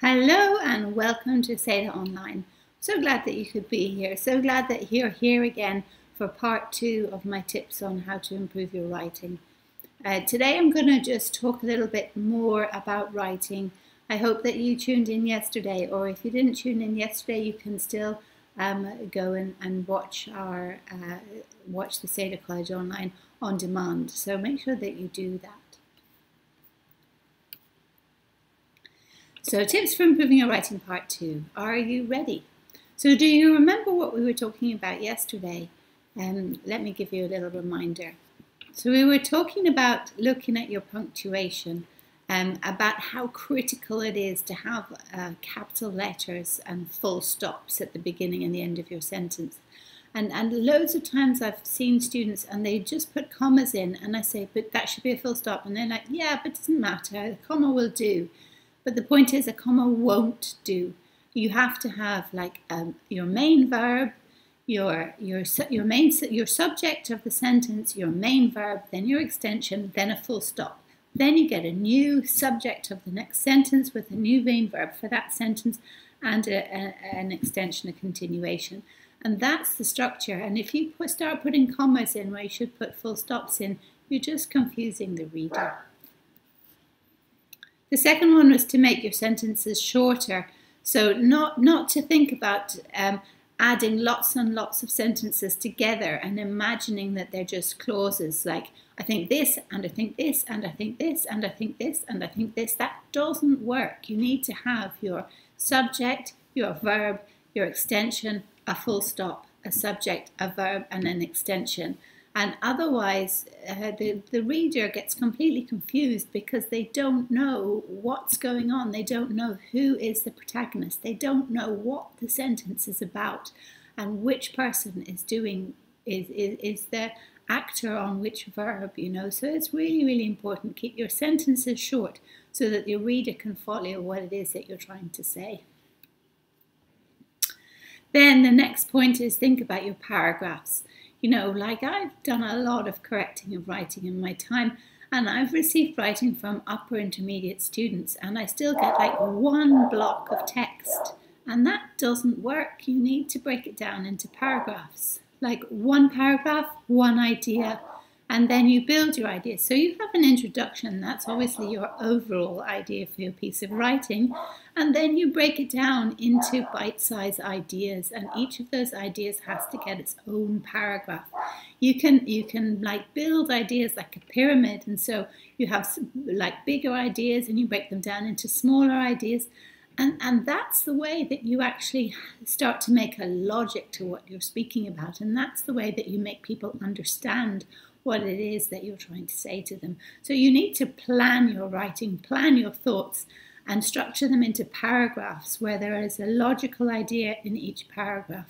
Hello and welcome to SEDA Online. So glad that you could be here. So glad that you're here again for part 2 of my tips on how to improve your writing. Today I'm going to just talk a little bit more about writing. I hope that you tuned in yesterday, or if you didn't tune in yesterday, you can still go and watch the SEDA College Online on demand. So make sure that you do that. So tips for improving your writing part 2. Are you ready? So do you remember what we were talking about yesterday? Let me give you a little reminder. So we were talking about looking at your punctuation, about how critical it is to have capital letters and full stops at the beginning and the end of your sentence. And loads of times I've seen students and they just put commas in and I say, but that should be a full stop. And they're like, yeah, but it doesn't matter, the comma will do. But the point is a comma won't do. You have to have like your main verb, your subject of the sentence, your main verb, then your extension, then a full stop. Then you get a new subject of the next sentence with a new main verb for that sentence and an extension, a continuation. And that's the structure. And if you start putting commas in where you should put full stops in, you're just confusing the reader. The second one was to make your sentences shorter. So not to think about adding lots and lots of sentences together and imagining that they're just clauses like, I think this, and I think this, and I think this, and I think this, and I think this. That doesn't work. You need to have your subject, your verb, your extension, a full stop, a subject, a verb, and an extension. And otherwise, the reader gets completely confused because they don't know what's going on. They don't know who is the protagonist. They don't know what the sentence is about and which person is the actor on which verb, you know. So it's really, really important. Keep your sentences short so that your reader can follow what it is that you're trying to say. Then the next point is think about your paragraphs. You know, like I've done a lot of correcting of writing in my time, and I've received writing from upper intermediate students, and I still get like one block of text, and that doesn't work. You need to break it down into paragraphs, like one paragraph, one idea, and then you build your ideas. So you have an introduction, that's obviously your overall idea for your piece of writing, and then you break it down into bite-sized ideas, and each of those ideas has to get its own paragraph. You can like build ideas like a pyramid, and so you have like bigger ideas and you break them down into smaller ideas, and that's the way that you actually start to make a logic to what you're speaking about, and that's the way that you make people understand what it is that you're trying to say to them. So you need to plan your writing, plan your thoughts, and structure them into paragraphs where there is a logical idea in each paragraph.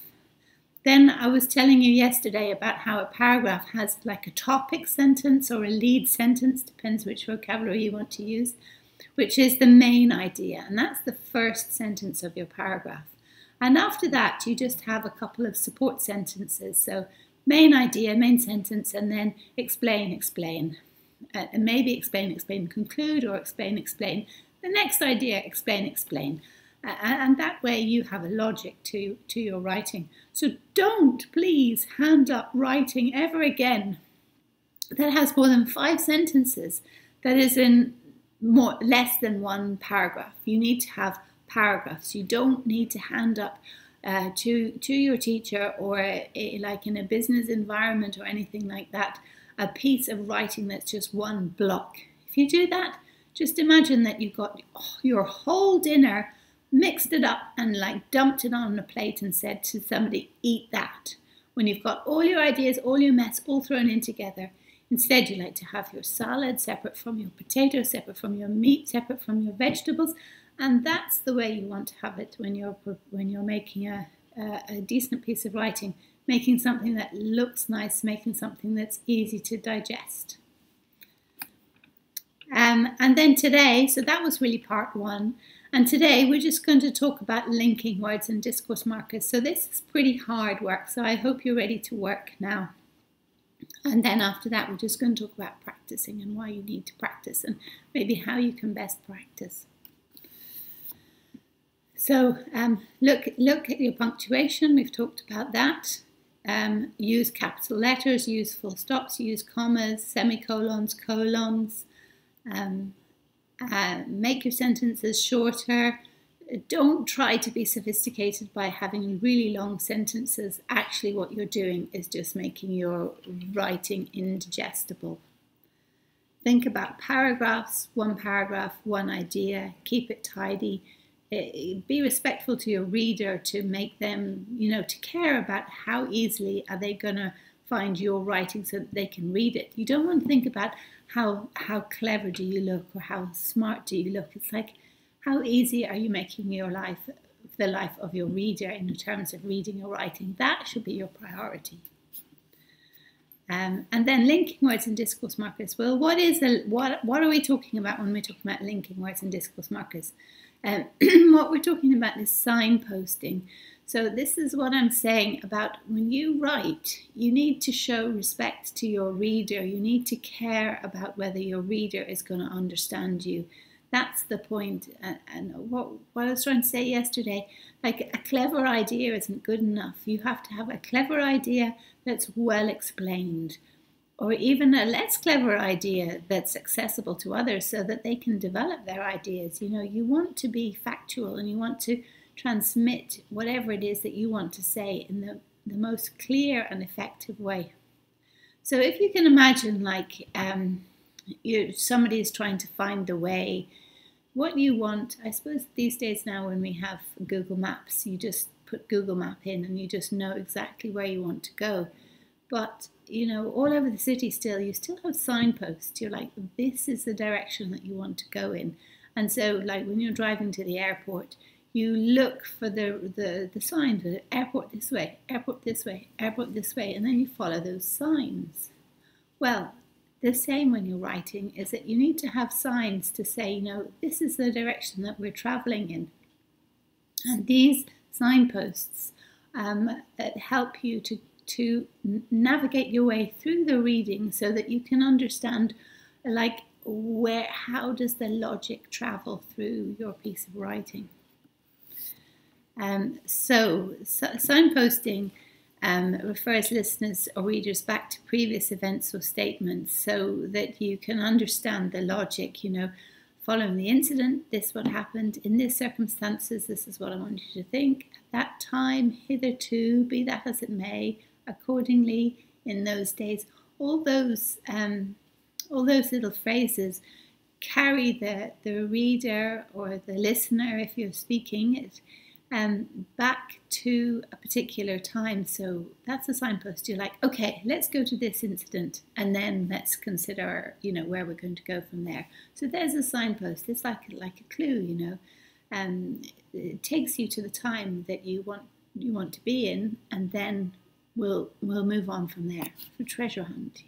Then I was telling you yesterday about how a paragraph has like a topic sentence or a lead sentence, depends which vocabulary you want to use, which is the main idea, and that's the first sentence of your paragraph. And after that, you just have a couple of support sentences. So main idea, main sentence, and then explain, explain. And maybe explain, explain, conclude, or explain, explain. The next idea, explain, explain. And that way you have a logic to your writing. So don't please hand up writing ever again that has more than 5 sentences, that is in less than one paragraph. You need to have paragraphs. You don't need to hand up to your teacher or like in a business environment or anything like that, a piece of writing that's just one block. If you do that, just imagine that you've got your whole dinner, mixed it up and like dumped it on a plate and said to somebody, eat that. When you've got all your ideas, all your mess all thrown in together. Instead, you like to have your salad separate from your potatoes, separate from your meat, separate from your vegetables. And that's the way you want to have it when you're making a decent piece of writing, making something that looks nice, making something that's easy to digest. And then today, so that was really part 1. And today we're just going to talk about linking words and discourse markers. So this is pretty hard work, so I hope you're ready to work now. And then after that, we're just going to talk about practicing and why you need to practice and maybe how you can best practice. So look at your punctuation. We've talked about that. Use capital letters, use full stops, use commas, semicolons, colons. Make your sentences shorter. Don't try to be sophisticated by having really long sentences. Actually, what you're doing is just making your writing indigestible. Think about paragraphs, one idea. Keep it tidy. Be respectful to your reader, to make them, to care about how easily are they going to find your writing so that they can read it. You don't want to think about how clever do you look or how smart do you look. It's like, how easy are you making your life, the life of your reader in terms of reading or writing? That should be your priority. And then linking words and discourse markers. Well, what are we talking about when we're talking about linking words and discourse markers? What we're talking about is signposting. So this is what I'm saying about when you write, you need to show respect to your reader. You need to care about whether your reader is going to understand you. That's the point. And what I was trying to say yesterday, like a clever idea isn't good enough. You have to have a clever idea that's well explained, or even a less clever idea that's accessible to others so that they can develop their ideas. You want to be factual and you want to transmit whatever it is that you want to say in the most clear and effective way. So if you can imagine, like, somebody is trying to find the way, what you want, I suppose these days now when we have Google Maps, you just put Google Map in and you just know exactly where you want to go. But, all over the city still, you still have signposts. You're like, this is the direction that you want to go in. And so, like, when you're driving to the airport, you look for the signs, airport this way, airport this way, airport this way, and then you follow those signs. Well, the same when you're writing is that you need to have signs to say, this is the direction that we're traveling in. And these signposts that help you to navigate your way through the reading so that you can understand, like, how does the logic travel through your piece of writing. So signposting refers listeners or readers back to previous events or statements so that you can understand the logic. Following the incident, this is what happened. In these circumstances, this is what I want you to think. At that time, hitherto, be that as it may, accordingly, in those days. All those little phrases carry the reader or the listener, if you're speaking it, back to a particular time. So that's a signpost. You're like, okay, let's go to this incident and then let's consider, where we're going to go from there. So there's a signpost. It's like a clue, it takes you to the time that you want to be in, and then we'll move on from there. For treasure hunt,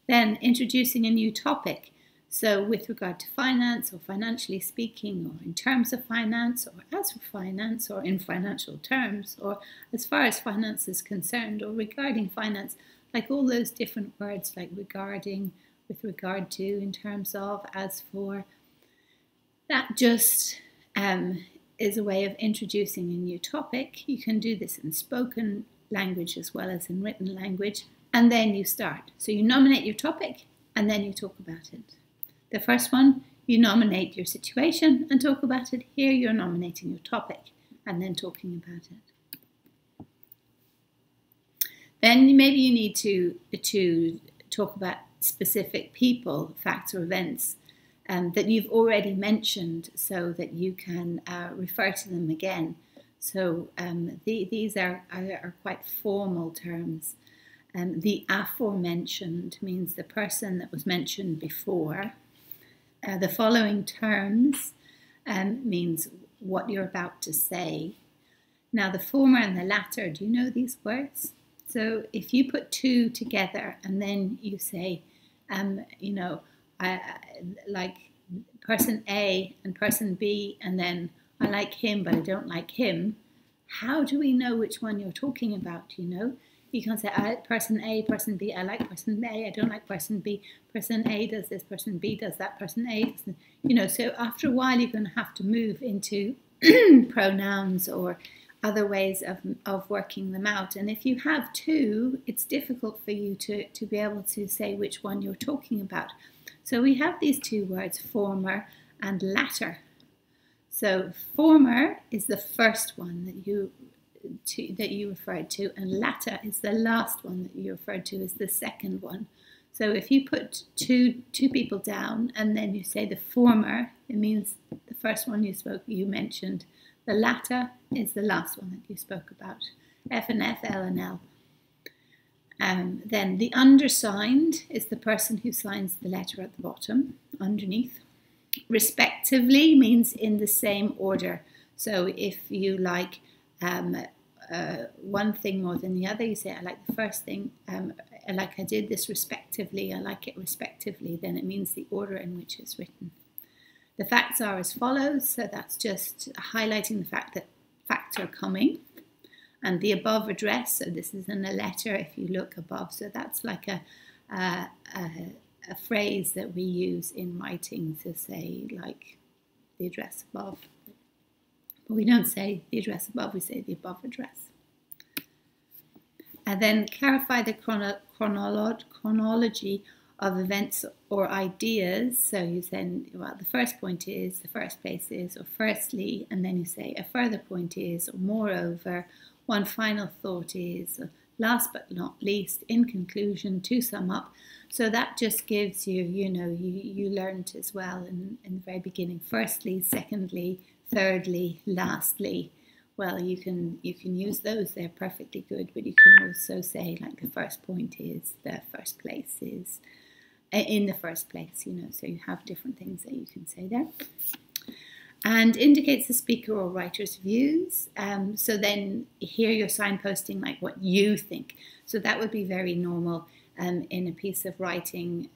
Then introducing a new topic. So with regard to finance, or financially speaking, or in terms of finance, or as for finance, or in financial terms, or as far as finance is concerned, or regarding finance, like all those different words, like regarding, with regard to, in terms of, as for, that just is a way of introducing a new topic. You can do this in spoken language as well as in written language, and then you start. So you nominate your topic, and then you talk about it. The first one, you nominate your situation and talk about it. Here you're nominating your topic and then talking about it. Then maybe you need to talk about specific people, facts or events that you've already mentioned so that you can refer to them again. So these are quite formal terms. The aforementioned means the person that was mentioned before. The following terms means what you're about to say. Now the former and the latter, do you know these words? So if you put two together and then you say, like person A and person B, and then I like him but I don't like him, how do we know which one you're talking about, You can't say person A, person B, I like person A, I don't like person B, person A does this, person B does that, person A doesn't, you know, so after a while you're going to have to move into pronouns or other ways of working them out. And if you have two, it's difficult for you to be able to say which one you're talking about. So we have these two words, former and latter. So former is the first one that you referred to, and latter is the last one that you referred to as the second one. So if you put two people down and then you say the former, it means the first one you mentioned. The latter is the last one that you spoke about. F and F, L and L. Then the undersigned is the person who signs the letter at the bottom, underneath. Respectively means in the same order. So if you like one thing more than the other, you say, I like the first thing, I did this respectively, I like it respectively, then it means the order in which it's written. The facts are as follows, so that's just highlighting the fact that facts are coming. And the above address, so this is in a letter if you look above, so that's like a phrase that we use in writing to say like the address above. But we don't say the address above, we say the above address. And then clarify the chronology of events or ideas. So you say, well, the first point is, the first place is, or firstly, and then you say a further point is, or moreover, one final thought is, or last but not least, in conclusion, to sum up. So that just gives you, you learned as well in the very beginning, firstly, secondly, thirdly, lastly. Well, you can use those, they're perfectly good, but you can also say like the first point is, the first place is, in the first place, so you have different things that you can say there. And indicates the speaker or writer's views. So then here you're signposting like what you think. So that would be very normal in a piece of writing,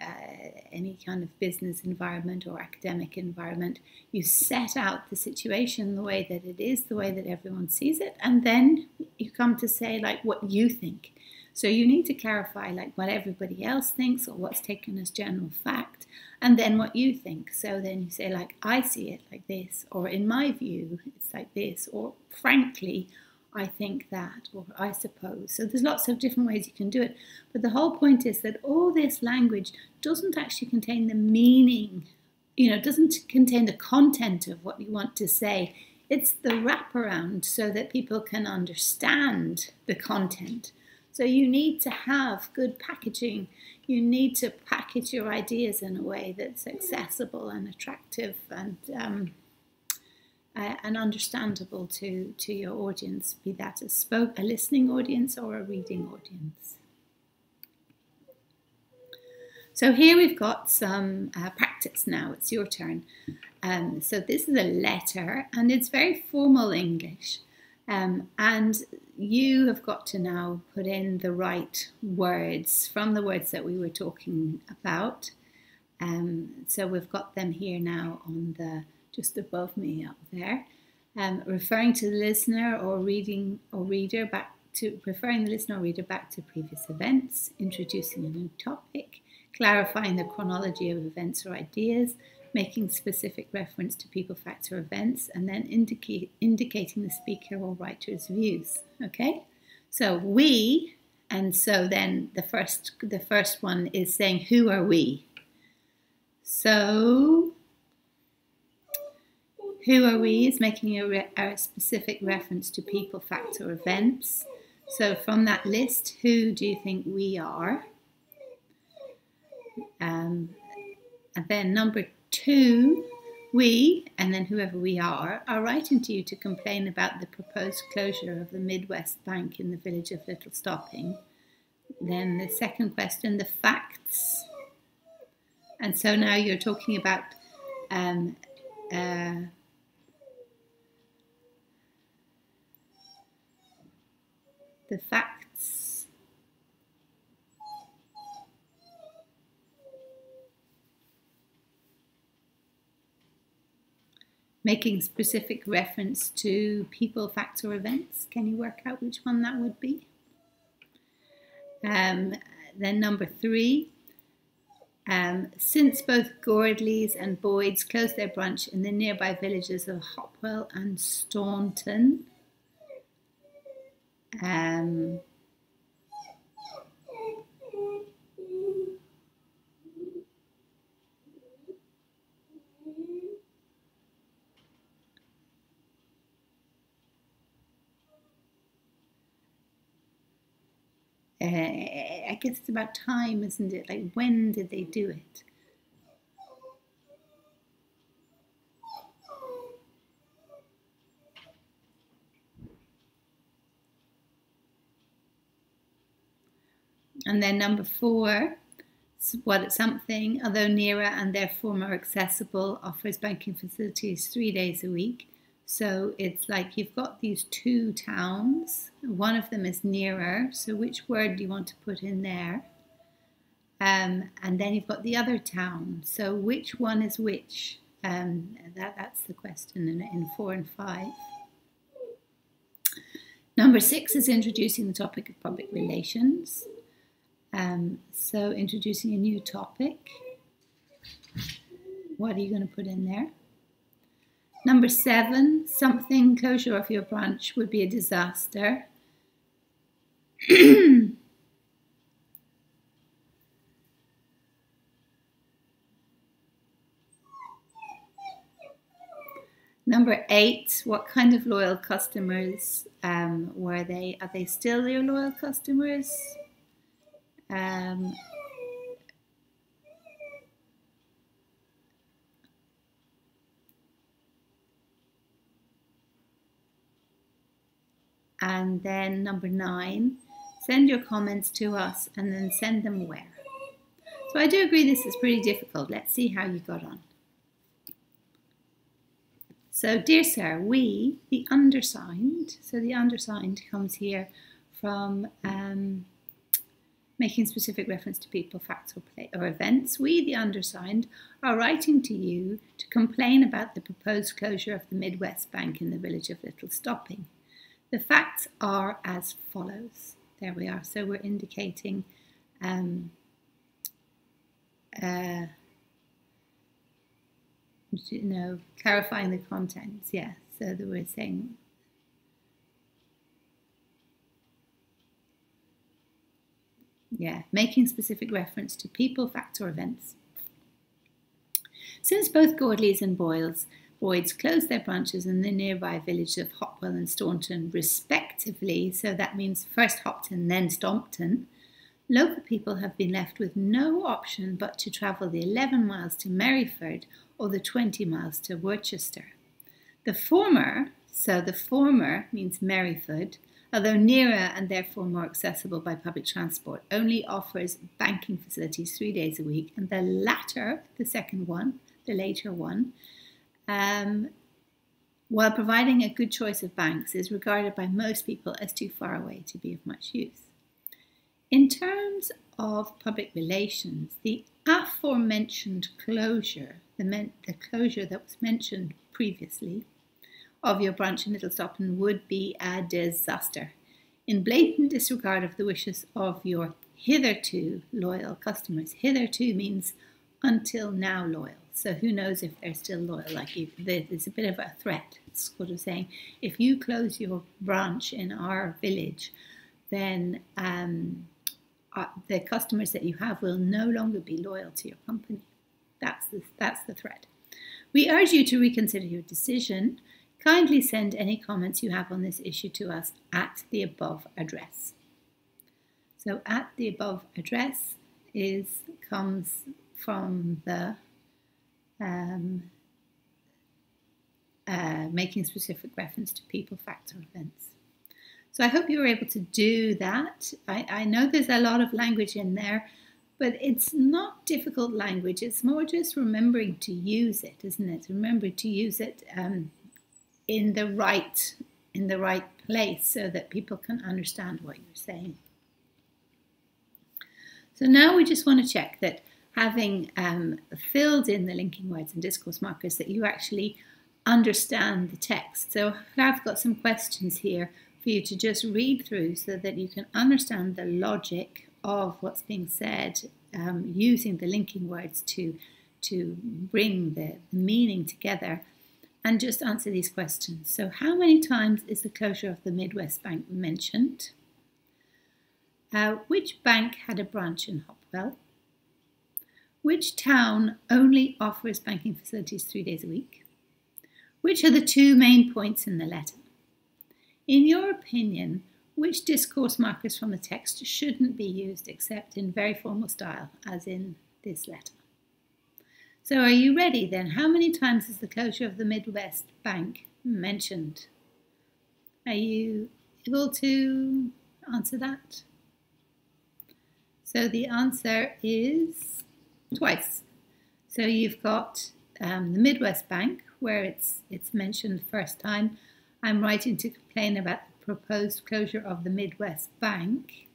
any kind of business environment or academic environment. You set out the situation the way that it is, the way that everyone sees it, and then you come to say like what you think. So you need to clarify like what everybody else thinks or what's taken as general fact, and then what you think. So then you say like, I see it like this, or in my view, it's like this, or frankly, I think that, or I suppose. So there's lots of different ways you can do it. But the whole point is that all this language doesn't actually contain the meaning, doesn't contain the content of what you want to say. It's the wraparound so that people can understand the content. So you need to have good packaging. You need to package your ideas in a way that's accessible and attractive and understandable to your audience, be that a listening audience or a reading audience. So here we've got some practice now. It's your turn. So this is a letter, and it's very formal English. And you have got to now put in the right words from the words that we were talking about. So we've got them here now on the just above me up there. Referring to the listener or reading or reader back to referring the listener or reader back to previous events, introducing a new topic, clarifying the chronology of events or ideas, making specific reference to people, facts, or events, and then indicating the speaker or writer's views. Okay, so we, and so then the first one is saying, who are we? So, who are we is making a specific reference to people, facts, or events. So from that list, who do you think we are? And then number 2, we, and then whoever we are writing to you to complain about the proposed closure of the Midwest Bank in the village of Little Stopping. Then the second question, the facts. And so now you're talking about the facts. Making specific reference to people, facts, or events. Can you work out which one that would be? Then number 3, since both Gordleys and Boyd's closed their branch in the nearby villages of Hopwell and Staunton, I guess it's about time, isn't it? Like, when did they do it? And then number 4, something, although nearer and therefore more accessible, offers banking facilities 3 days a week. So it's like you've got these 2 towns. One of them is nearer. So which word do you want to put in there? And then you've got the other town. So which one is which? That's the question in 4 and 5. Number 6 is introducing the topic of public relations. So introducing a new topic. What are you going to put in there? Number 7, something closure of your branch would be a disaster. Number 8, what kind of loyal customers were they? Are they still your loyal customers? And then number 9, send your comments to us and then send them where. So I do agree this is pretty difficult. Let's see how you got on. So, dear sir, we, the undersigned, so the undersigned comes here from making specific reference to people, facts or events. We, the undersigned, are writing to you to complain about the proposed closure of the Midwest Bank in the village of Little Stopping. The facts are as follows. There we are. So we're indicating clarifying the contents. Yeah. So that we're saying making specific reference to people, facts or events. Since both Gordleys and Boyd's closed their branches in the nearby village of Hopwell and Staunton respectively, so that means first Hopton, then Stompton, local people have been left with no option but to travel the 11 miles to Merryford or the 20 miles to Worcester. The former means Merryford, although nearer and therefore more accessible by public transport, only offers banking facilities 3 days a week, and the latter, the later one, while providing a good choice of banks, is regarded by most people as too far away to be of much use. In terms of public relations, the aforementioned closure, the closure that was mentioned previously, of your branch in Little Stopping would be a disaster, in blatant disregard of the wishes of your hitherto loyal customers. Hitherto means until now loyal. So who knows if they're still loyal? Like it's a bit of a threat. It's sort of saying, if you close your branch in our village, then the customers that you have will no longer be loyal to your company. That's the threat. We urge you to reconsider your decision. Kindly send any comments you have on this issue to us at the above address. So at the above address comes from the making specific reference to people, facts or events. So I hope you were able to do that. I know there's a lot of language in there, but it's not difficult language. It's more just remembering to use it, isn't it? Remember to use it in the right place so that people can understand what you're saying. So now we just want to check that having filled in the linking words and discourse markers, that you actually understand the text. So I've got some questions here for you to just read through so that you can understand the logic of what's being said, using the linking words to bring the meaning together, and just answer these questions. So how many times is the closure of the Midwest Bank mentioned? Which bank had a branch in Hopewell? Which town only offers banking facilities 3 days a week? Which are the 2 main points in the letter? In your opinion, which discourse markers from the text shouldn't be used except in very formal style, as in this letter? So are you ready then? How many times is the closure of the Midwest Bank mentioned? Are you able to answer that? So the answer is twice. So you've got the Midwest Bank, where it's mentioned the first time. I'm writing to complain about the proposed closure of the Midwest Bank.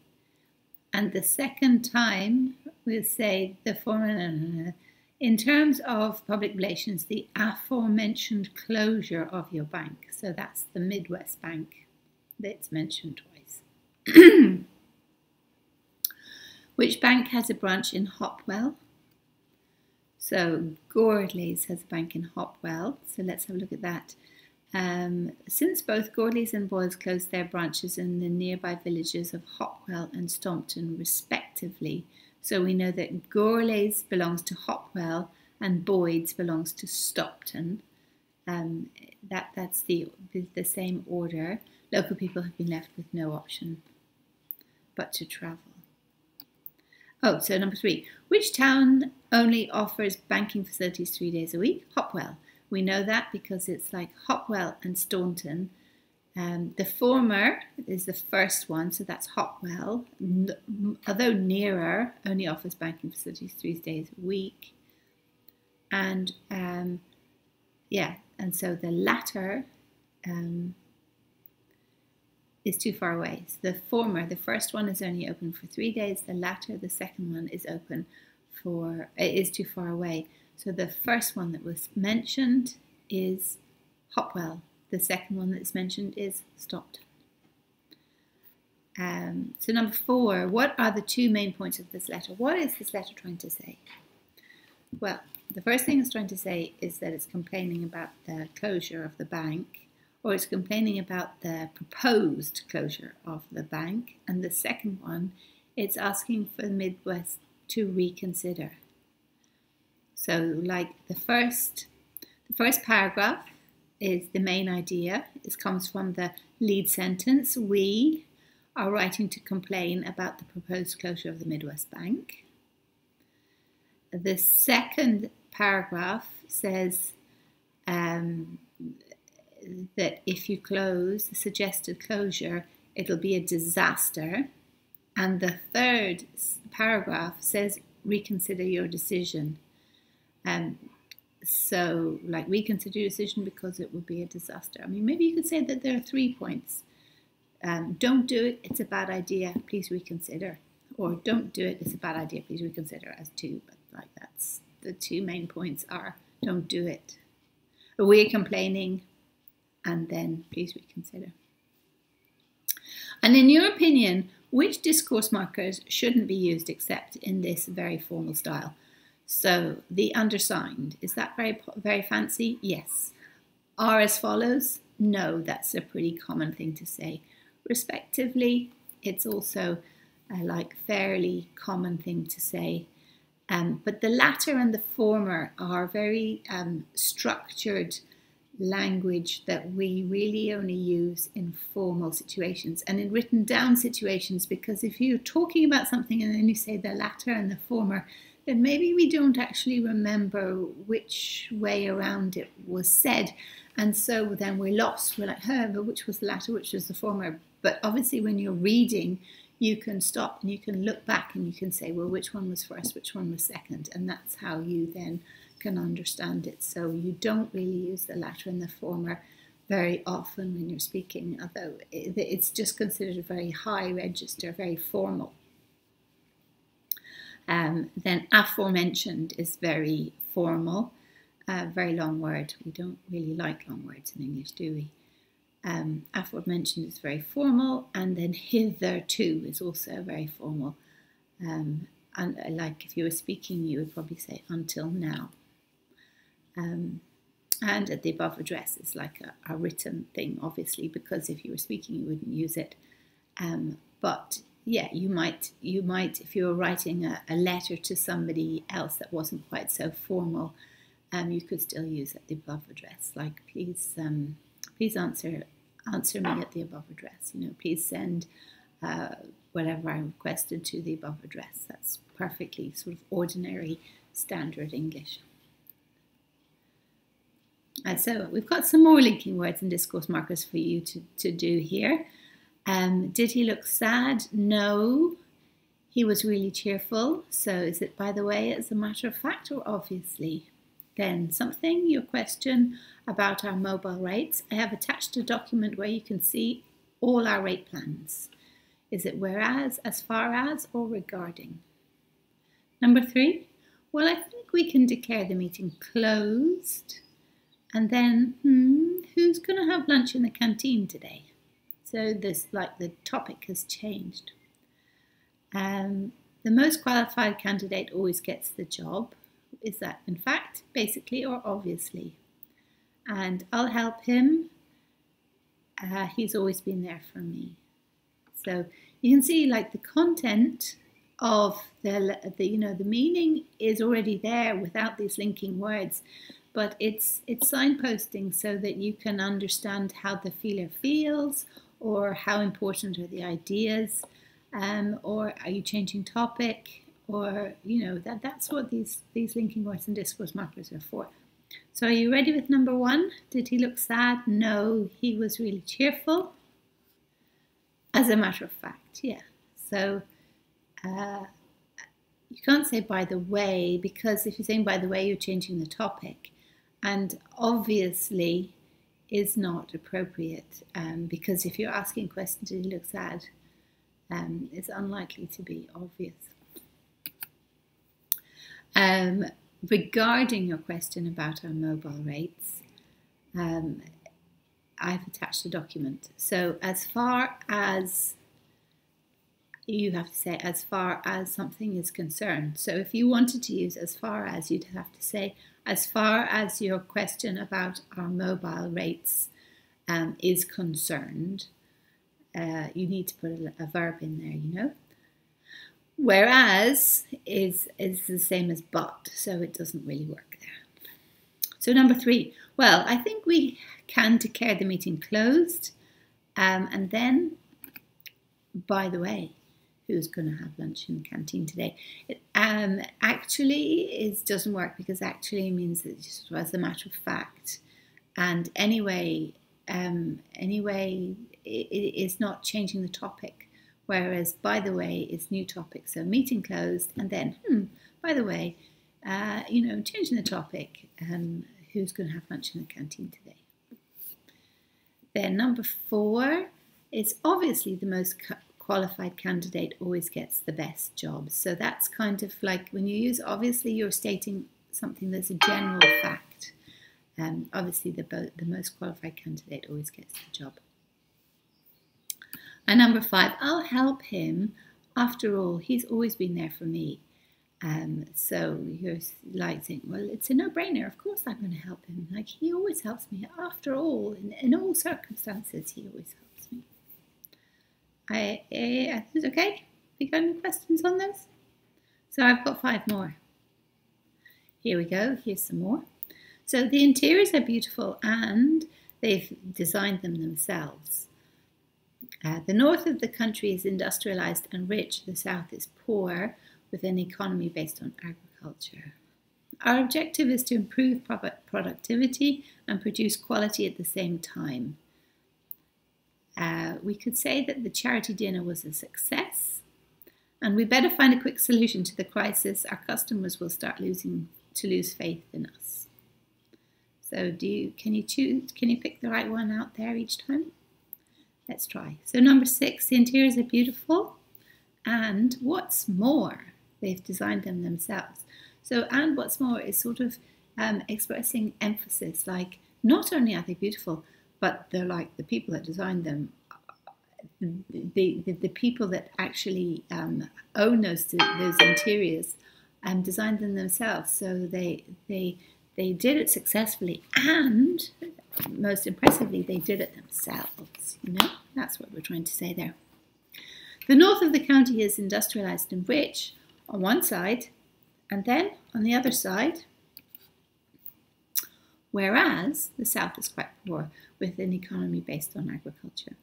And the second time, we'll say the former, in terms of public relations, the aforementioned closure of your bank. So that's the Midwest Bank that's mentioned twice. Which bank has a branch in Hopewell? So Gordley's has a bank in Hopewell. So let's have a look at that. Since both Gordley's and Boyle's closed their branches in the nearby villages of Hopewell and Stompton respectively, so we know that Gourlay's belongs to Hopewell and Boyd's belongs to Stompton. That's the same order. Local people have been left with no option but to travel. Oh, so number 3. Which town only offers banking facilities 3 days a week? Hopewell. We know that because it's like Hopewell and Staunton. The former is the first one, so that's Hopewell, although nearer, only offers banking facilities 3 days a week. And and so the latter is too far away. So the former, the first one, is only open for 3 days. The latter, the second one, is open for, is too far away. So the first one that was mentioned is Hopewell. The second one that's mentioned is Stompton. So number 4, what are the 2 main points of this letter? What is this letter trying to say? Well, the first thing it's trying to say is that it's complaining about the closure of the bank, or it's complaining about the proposed closure of the bank. And the second one, it's asking for the Midwest to reconsider. So like the first paragraph is the main idea. It comes from the lead sentence. We are writing to complain about the proposed closure of the Midwest Bank. The second paragraph says that if you close the suggested closure, it'll be a disaster. And the third paragraph says reconsider your decision. So like reconsider your decision because it would be a disaster. I mean, maybe you could say that there are 3 points. Don't do it, it's a bad idea, please reconsider. Or don't do it, it's a bad idea, please reconsider, as 2. But like that's the 2 main points are don't do it, we're complaining, and then please reconsider. And in your opinion, which discourse markers shouldn't be used except in this very formal style? So the undersigned, is that very fancy? Yes. Are as follows? No, that's a pretty common thing to say. Respectively, it's also like fairly common thing to say. But the latter and the former are very structured language that we really only use in formal situations and in written down situations, because if you're talking about something and then you say the latter and the former, then maybe we don't actually remember which way around it was said. And so then we're lost. We're like, but which was the latter, which was the former? But obviously when you're reading, you can stop and you can look back and you can say, well, which one was first, which one was second? And that's how you then can understand it. So you don't really use the latter and the former very often when you're speaking, although it's just considered a very high register, very formal. Then aforementioned is very formal, very long word. We don't really like long words in English, do we? Aforementioned is very formal, and then hitherto is also very formal. And like if you were speaking, you would probably say until now. And at the above address is like a written thing, obviously, because if you were speaking, you wouldn't use it. But yeah, you might, if you were writing a letter to somebody else that wasn't quite so formal, you could still use at the above address. Like, please answer me at the above address. Please send whatever I requested to the above address. That's perfectly sort of ordinary standard English. So we've got some more linking words and discourse markers for you to do here. Did he look sad? No. He was really cheerful. So is it by the way, as a matter of fact, or obviously? Then something, your question about our mobile rates. I have attached a document where you can see all our rate plans. Is it whereas, as far as, or regarding? Number 3, well, I think we can declare the meeting closed. And then, who's going to have lunch in the canteen today? So this, like, the topic has changed. The most qualified candidate always gets the job. Is that in fact, basically, or obviously? And I'll help him. He's always been there for me. So you can see, like, the content of the meaning is already there without these linking words. But it's signposting so that you can understand how the feeler feels, or how important are the ideas, or are you changing topic, or that's what these linking words and discourse markers are for. So are you ready with number 1? Did he look sad? No, he was really cheerful. As a matter of fact, yeah. So you can't say by the way, because if you're saying by the way, you're changing the topic. And obviously is not appropriate, because if you're asking a question, did he look sad, it's unlikely to be obvious. Regarding your question about our mobile rates, I've attached a document. So as far as, you have to say as far as something is concerned. So if you wanted to use as far as, you'd have to say as far as your question about our mobile rates is concerned. You need to put a verb in there, Whereas is the same as but, so it doesn't really work there. So number 3, well, I think we can declare the meeting closed, and then, by the way, who's going to have lunch in the canteen today? Actually doesn't work, because actually means that just as a matter of fact, and anyway it is not changing the topic, whereas by the way is new topic. So meeting closed, and then by the way, changing the topic, who's going to have lunch in the canteen today? Then number 4 is obviously the most qualified candidate always gets the best job. So that's kind of like, when you use obviously, you're stating something that's a general fact. Obviously the most qualified candidate always gets the job. And number 5, I'll help him. After all, he's always been there for me. So you're like saying, well, it's a no-brainer. Of course I'm going to help him. Like, he always helps me. After all, in all circumstances, he always helps me. Is it okay? You got any questions on those? So I've got 5 more. Here we go. Here's some more. So the interiors are beautiful, and they've designed them themselves. The north of the country is industrialized and rich. The south is poor, with an economy based on agriculture. Our objective is to improve productivity and produce quality at the same time. We could say that the charity dinner was a success, and we better find a quick solution to the crisis. Our customers will start to lose faith in us. So can you pick the right one out there each time? Let's try. So number 6, the interiors are beautiful, and what's more, they've designed them themselves. So, and what's more is sort of expressing emphasis, like not only are they beautiful, but they're like the people that designed them, the people that actually own those interiors designed them themselves. So they did it successfully, and most impressively, they did it themselves. You know, that's what we're trying to say there. The north of the county is industrialized and rich on one side, and then on the other side, whereas the south is quite poor with an economy based on agriculture.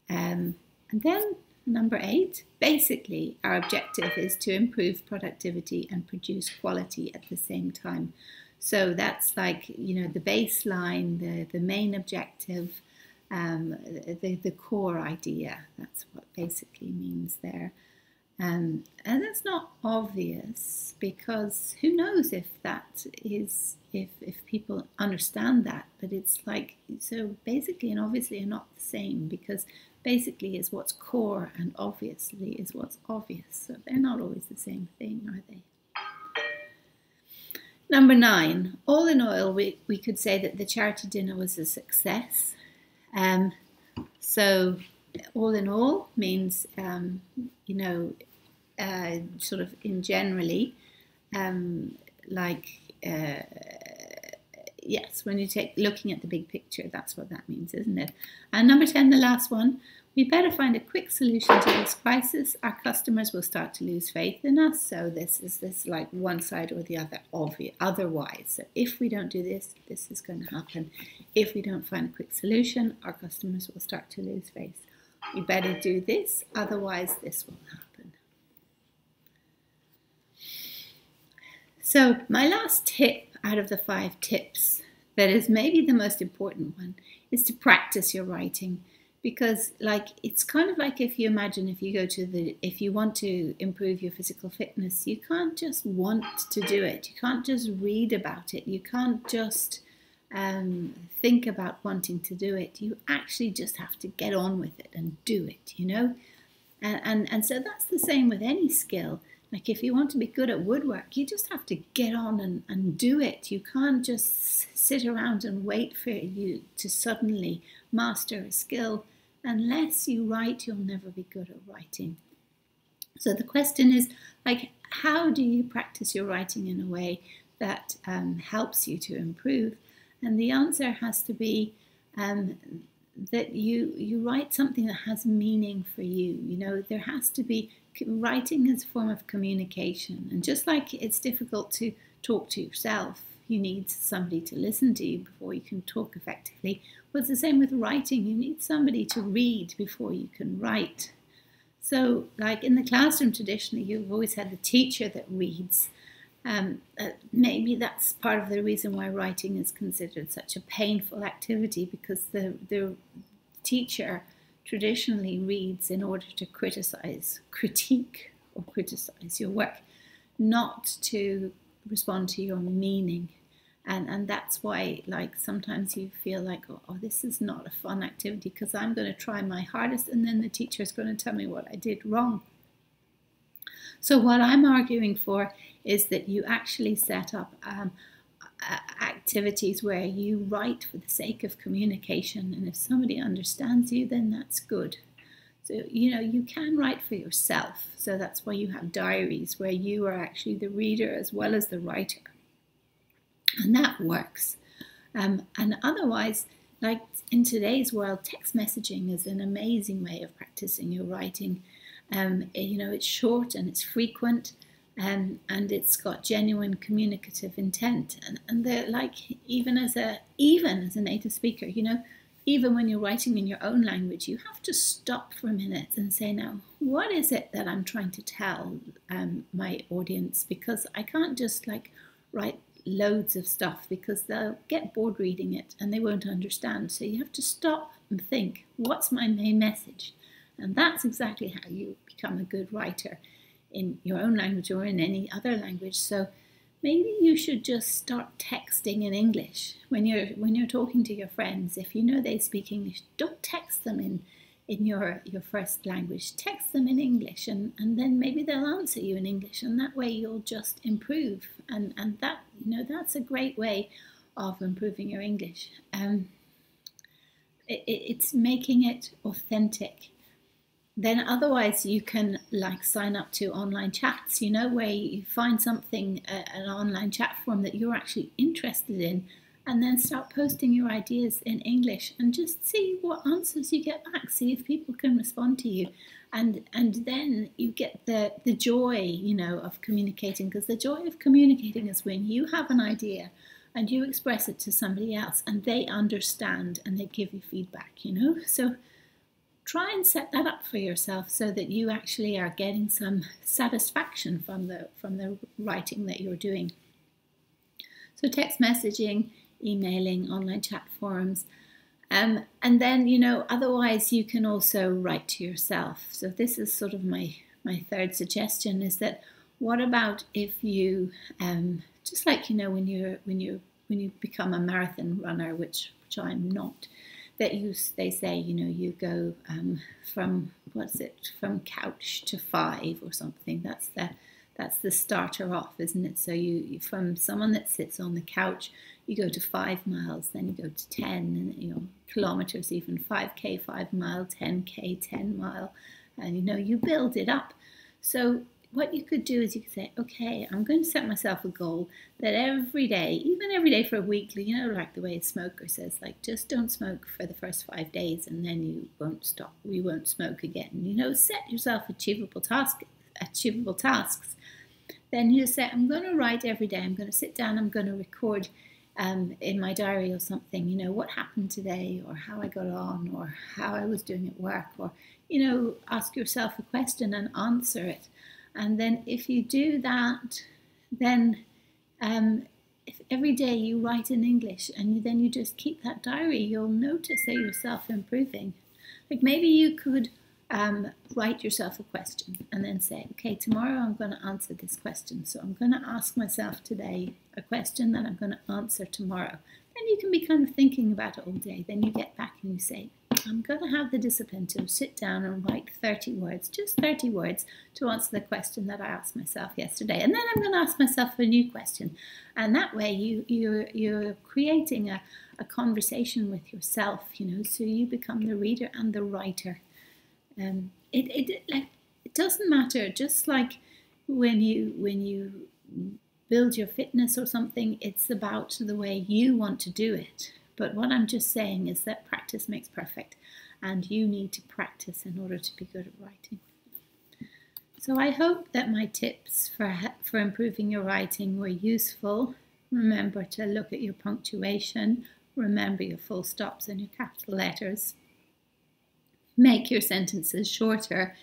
And then number 8, basically our objective is to improve productivity and produce quality at the same time. So that's like, you know, the baseline, the main objective, the core idea. That's what basically means there. And that's not obvious, because who knows if that is, if people understand that, but it's like, so basically and obviously are not the same, because basically is what's core and obviously is what's obvious. So they're not always the same thing, are they? Number 9, all in all, we could say that the charity dinner was a success. So all in all means, you know, sort of in generally, yes, when you looking at the big picture, that's what that means, isn't it? And number 10, the last one, we better find a quick solution to this crisis. Our customers will start to lose faith in us. So this is like one side or the other, otherwise. So if we don't do this, this is going to happen. If we don't find a quick solution, our customers will start to lose faith. We better do this, otherwise this will happen. So my last tip out of the 5 tips, that is maybe the most important one, is to practice your writing. Because like, it's kind of like if you imagine if you want to improve your physical fitness, you can't just want to do it. You can't just read about it. You can't just think about wanting to do it. You actually just have to get on with it and do it, you know? And so that's the same with any skill. Like if you want to be good at woodwork, you just have to get on and do it. You can't just sit around and wait for you to suddenly master a skill. Unless you write, you'll never be good at writing. So the question is, like, how do you practice your writing in a way that helps you to improve? And the answer has to be that you write something that has meaning for you. You know, there has to be, writing is a form of communication. And just like it's difficult to talk to yourself, you need somebody to listen to you before you can talk effectively. Well, it's the same with writing. You need somebody to read before you can write. So, like in the classroom traditionally, you've always had the teacher that reads. Maybe that's part of the reason why writing is considered such a painful activity, because the teacher traditionally reads in order to critique your work, not to respond to your meaning. And that's why, like, sometimes you feel like, oh, this is not a fun activity because I'm going to try my hardest and then the teacher is going to tell me what I did wrong. So what I'm arguing for is that you actually set up activities where you write for the sake of communication, and if somebody understands you, then that's good. So, you know, you can write for yourself. So that's why you have diaries where you are actually the reader as well as the writer. And that works. And otherwise, like in today's world, text messaging is an amazing way of practicing your writing. You know, it's short and it's frequent, and it's got genuine communicative intent. And they're like, even as a native speaker, you know, even when you're writing in your own language, you have to stop for a minute and say, now, what is it that I'm trying to tell my audience? Because I can't just like write loads of stuff, because they'll get bored reading it and they won't understand. So you have to stop and think, what's my main message? And that's exactly how you become a good writer in your own language or in any other language. So maybe you should just start texting in English when you're talking to your friends. If you know they speak English, don't text them in your first language. Text them in English, and then maybe they'll answer you in English, and that way you'll just improve. And that, you know, that's a great way of improving your English. it's making it authentic. Then otherwise you can like sign up to online chats, you know, where you find something, an online chat forum that you're actually interested in, and then start posting your ideas in English and just see what answers you get back, see if people can respond to you. And then you get the joy, you know, of communicating, because the joy of communicating is when you have an idea and you express it to somebody else and they understand and they give you feedback, you know. So try and set that up for yourself so that you actually are getting some satisfaction from the writing that you're doing. So text messaging, emailing, online chat forums, and then, you know, otherwise you can also write to yourself. So this is sort of my third suggestion, is that what about if you just like, you know, when you become a marathon runner, which I'm not, that they say, you know, you go from from couch to 5 or something. That's the starter off, isn't it? So you from someone that sits on the couch, you go to 5 miles, then you go to 10, and you know, kilometers, even 5k, 5 mile, 10k, 10 mile, and you know, you build it up. So what you could do is you could say, okay, I'm going to set myself a goal that every day, even every day for a week, you know, like the way a smoker says, like, just don't smoke for the first 5 days and then you won't stop, you won't smoke again. You know, set yourself achievable tasks. Then you say, I'm going to write every day, I'm going to sit down, I'm going to record in my diary or something, you know, what happened today, or how I got on, or how I was doing at work, or, you know, ask yourself a question and answer it. And then if you do that, then if every day you write in English and then you just keep that diary, you'll notice that yourself improving. Like maybe you could write yourself a question and then say, okay, tomorrow I'm going to answer this question. So I'm going to ask myself today a question that I'm going to answer tomorrow. Then you can be kind of thinking about it all day. Then you get back and you say, I'm going to have the discipline to sit down and write 30 words, just 30 words, to answer the question that I asked myself yesterday. And then I'm going to ask myself a new question. And that way you're creating a conversation with yourself, you know, so you become the reader and the writer. It doesn't matter, just like when you build your fitness or something, it's about the way you want to do it. But what I'm just saying is that practice makes perfect, and you need to practice in order to be good at writing. So I hope that my tips for improving your writing were useful. Remember to look at your punctuation, remember your full stops and your capital letters. Make your sentences shorter.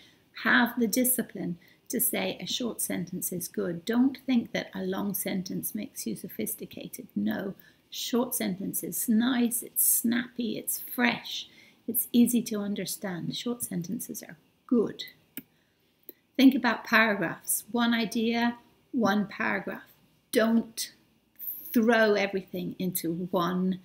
Have the discipline to say a short sentence is good. Don't think that a long sentence makes you sophisticated. No. Short sentence is nice, it's snappy, it's fresh, it's easy to understand. Short sentences are good. Think about paragraphs. One idea, one paragraph. Don't throw everything into one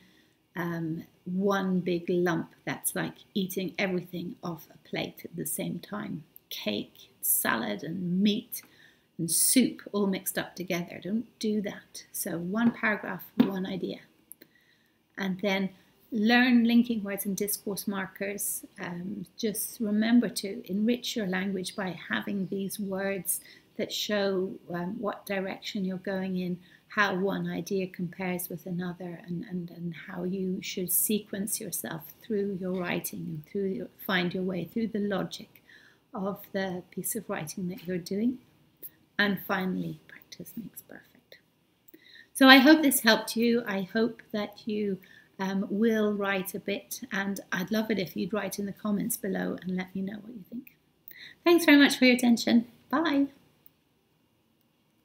big lump that's like eating everything off a plate at the same time. Cake, salad and meat and soup all mixed up together. Don't do that. So one paragraph, one idea. And then learn linking words and discourse markers. Just remember to enrich your language by having these words that show what direction you're going in, how one idea compares with another, and how you should sequence yourself through your writing and find your way through the logic of the piece of writing that you're doing. And finally, practice makes perfect. So I hope this helped you. I hope that you will write a bit, and I'd love it if you'd write in the comments below and let me know what you think. Thanks very much for your attention. Bye.